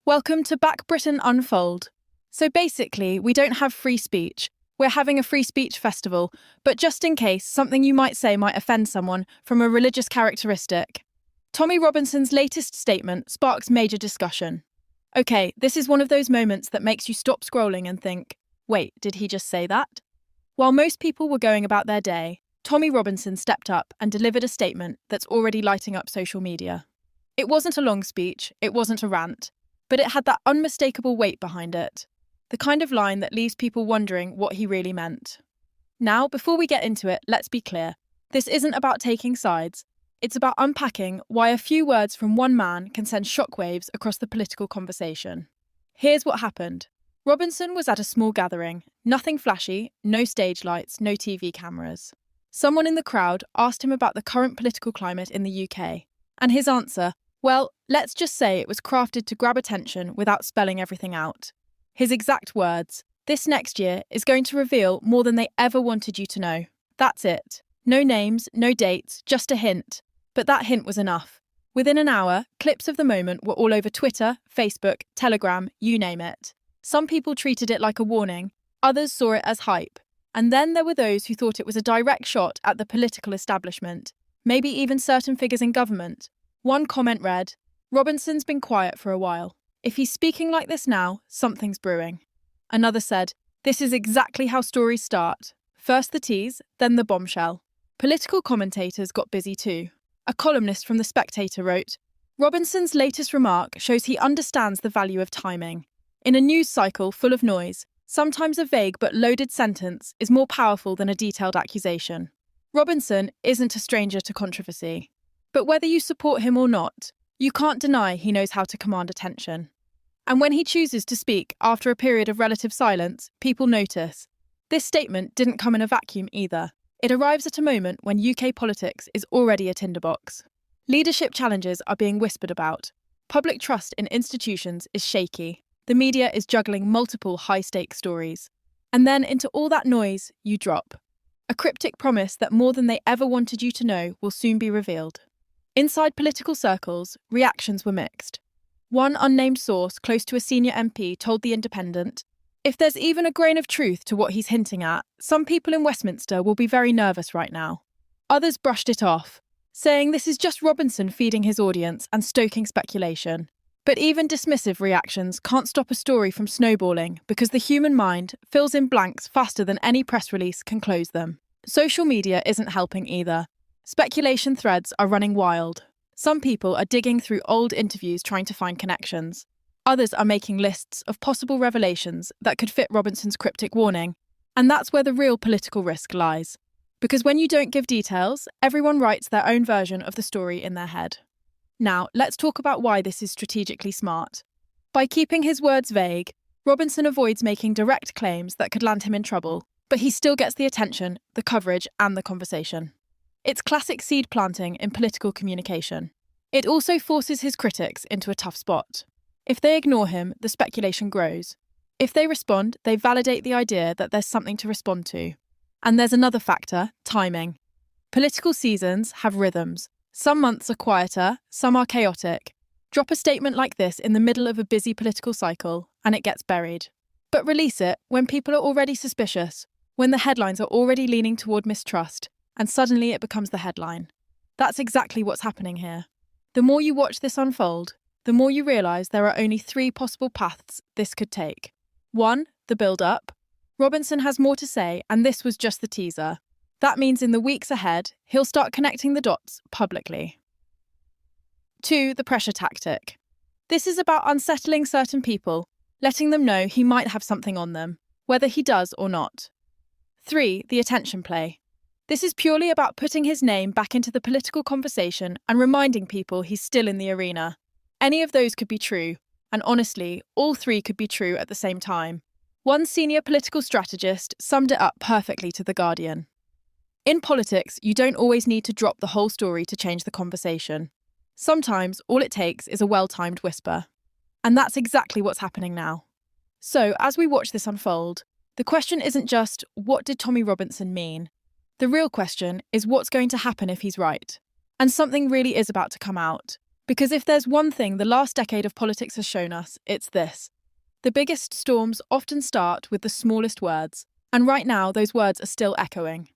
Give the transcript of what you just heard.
Welcome to Back Britain Unfold. So basically, we don't have free speech. We're having a free speech festival, but just in case, something you might say might offend someone from a religious characteristic. Tommy Robinson's latest statement sparks major discussion. Okay, this is one of those moments that makes you stop scrolling and think, wait, did he just say that? While most people were going about their day, Tommy Robinson stepped up and delivered a statement that's already lighting up social media. It wasn't a long speech, it wasn't a rant, but it had that unmistakable weight behind it. The kind of line that leaves people wondering what he really meant. Now, before we get into it, let's be clear. This isn't about taking sides. It's about unpacking why a few words from one man can send shockwaves across the political conversation. Here's what happened. Robinson was at a small gathering. Nothing flashy, no stage lights, no TV cameras. Someone in the crowd asked him about the current political climate in the UK. And his answer, well, let's just say it was crafted to grab attention without spelling everything out. His exact words, "This next year is going to reveal more than they ever wanted you to know." That's it. No names, no dates, just a hint. But that hint was enough. Within an hour, clips of the moment were all over Twitter, Facebook, Telegram, you name it. Some people treated it like a warning, others saw it as hype. And then there were those who thought it was a direct shot at the political establishment, maybe even certain figures in government. One comment read, "Robinson's been quiet for a while. If he's speaking like this now, something's brewing." Another said, "This is exactly how stories start. First the tease, then the bombshell." Political commentators got busy too. A columnist from The Spectator wrote, "Robinson's latest remark shows he understands the value of timing. In a news cycle full of noise, sometimes a vague but loaded sentence is more powerful than a detailed accusation." Robinson isn't a stranger to controversy. But whether you support him or not, you can't deny he knows how to command attention. And when he chooses to speak after a period of relative silence, people notice. This statement didn't come in a vacuum either. It arrives at a moment when UK politics is already a tinderbox. Leadership challenges are being whispered about. Public trust in institutions is shaky. The media is juggling multiple high-stakes stories. And then into all that noise, you drop. A cryptic promise that more than they ever wanted you to know will soon be revealed. Inside political circles, reactions were mixed. One unnamed source close to a senior MP told The Independent, "If there's even a grain of truth to what he's hinting at, some people in Westminster will be very nervous right now." Others brushed it off, saying this is just Robinson feeding his audience and stoking speculation. But even dismissive reactions can't stop a story from snowballing because the human mind fills in blanks faster than any press release can close them. Social media isn't helping either. Speculation threads are running wild. Some people are digging through old interviews trying to find connections. Others are making lists of possible revelations that could fit Robinson's cryptic warning. And that's where the real political risk lies. Because when you don't give details, everyone writes their own version of the story in their head. Now, let's talk about why this is strategically smart. By keeping his words vague, Robinson avoids making direct claims that could land him in trouble, but he still gets the attention, the coverage, and the conversation. It's classic seed planting in political communication. It also forces his critics into a tough spot. If they ignore him, the speculation grows. If they respond, they validate the idea that there's something to respond to. And there's another factor, timing. Political seasons have rhythms. Some months are quieter, some are chaotic. Drop a statement like this in the middle of a busy political cycle, and it gets buried. But release it when people are already suspicious, when the headlines are already leaning toward mistrust, and suddenly it becomes the headline. That's exactly what's happening here. The more you watch this unfold, the more you realise there are only three possible paths this could take. 1. The build-up. Robinson has more to say, and this was just the teaser. That means in the weeks ahead, he'll start connecting the dots publicly. 2. The pressure tactic. This is about unsettling certain people, letting them know he might have something on them, whether he does or not. 3. The attention play. This is purely about putting his name back into the political conversation and reminding people he's still in the arena. Any of those could be true, and honestly, all three could be true at the same time. One senior political strategist summed it up perfectly to The Guardian. In politics, you don't always need to drop the whole story to change the conversation. Sometimes all it takes is a well-timed whisper. And that's exactly what's happening now. So, as we watch this unfold, the question isn't just, what did Tommy Robinson mean? The real question is what's going to happen if he's right. And something really is about to come out. Because if there's one thing the last decade of politics has shown us, it's this. The biggest storms often start with the smallest words, and right now those words are still echoing.